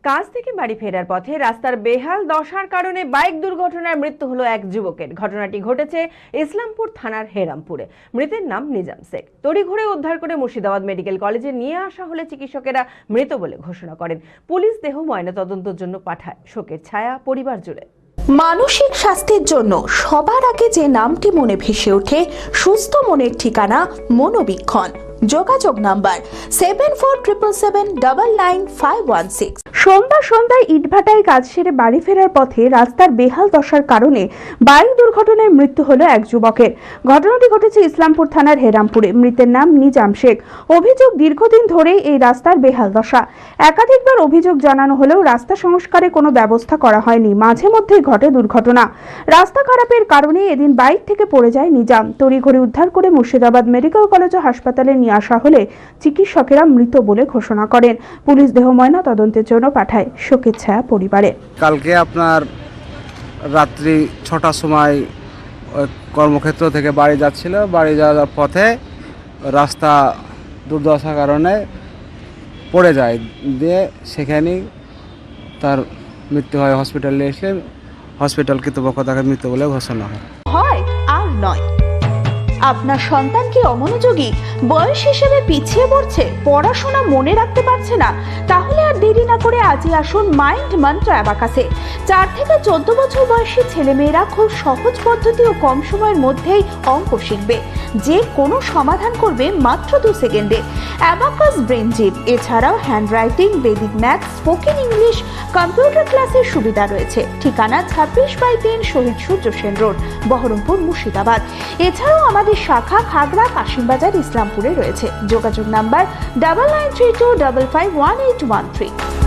কাজ থেকে বাড়ি ফেরার পথে রাস্তার বেহাল দশার কারণে বাইক দুর্ঘটনায় মৃত্যু হলো এক যুবকের। ঘটনাটি ঘটেছে ইসলামপুর থানার হেরামপুরে। মৃতের নাম নিজাম শেখ। তড়িঘড়ি উদ্ধার করে মুর্শিদাবাদ মেডিকেল কলেজে নিয়ে আসা হলে চিকিৎসকেরা মৃত বলে ঘোষণা করেন। পুলিশ দেহ ময়নাতদন্তের জন্য পাঠায়। শোকের ছায়া পরিবার জুড়ে। মানসিক স্বাস্থ্যের জন্য সবার আগে যে নামটি মনে ভেসে ওঠে, সুস্থ মনের ঠিকানা মনোবীক্ষণ। যোগাযোগ নাম্বার 7477799516। সন্ধ্যায় ইটভাটায় কাজ সেরে বাড়ি ফেরার পথে রাস্তার বেহাল দশার কারণে বাইক দুর্ঘটনায় মৃত্যু হলো এক যুবকের। ঘটনাটি ঘটেছে ইসলামপুর থানার হেরামপুরে। মৃতের নাম নিজাম শেখ। অভিযোগ, দীর্ঘদিন ধরেই এই রাস্তার বেহাল দশা। একাধিকবার অভিযোগ জানানো হলেও রাস্তা সংস্কারে কোনো ব্যবস্থা করা হয়নি। মাঝে মধ্যেই ঘটে দুর্ঘটনা। রাস্তা খারাপের কারণে এদিন বাইক থেকে পড়ে যায় নিজাম। তড়িঘড়ি উদ্ধার করে মুর্শিদাবাদ মেডিকেল কলেজ ও হাসপাতালে নিয়ে আসা হলে চিকিৎসকেরা মৃত বলে ঘোষণা করেন। পুলিশ দেহ ময়না তদন্তের জন্য পাঠায়। শোকের ছায়া পরিবারে। কালকে আপনার রাত্রি 6টার সময় কর্মক্ষেত্র থেকে বাড়ি যাচ্ছিল। বাড়ি যাওয়ার পথে রাস্তা দুর্দশার কারণে পড়ে যায়, দিয়ে সেখানেই তার মৃত্যু হয়। হসপিটালে এসে হসপিটাল কর্তৃপক্ষ তাকে মৃত বলে ঘোষণা হয়। আর নয়, আপনার সন্তান কি অমনোযোগী, বয়স হিসেবে পিছিয়ে পড়ছে, পড়াশোনা মনে রাখতে পারছে না? তাহলে আর দেরি না করে আজই আসুন মাইন্ড মন্ত্র অ্যাবাকাসে। 4 থেকে 14 বছর বয়সী ছেলেমেয়েরা খুব সহজ পদ্ধতি ও কম সময়ের মধ্যেই অঙ্ক শিখবে, যে কোনো সমাধান করবে মাত্র 2 সেকেন্ডে। অ্যাবাকাস ব্রেন জিম, এছাড়াও handwriting, Vedic math, spoken English, computer ক্লাসের সুবিধা রয়েছে। ঠিকানা 26/3 শহীদ সূর্য সেন রোড, বহরমপুর, মুর্শিদাবাদ। এছাড়াও আমাদের শাখা খাগড়া, কাশিমবাজার, ইসলামপুরে রয়েছে। যোগাযোগ নাম্বার 9932551813।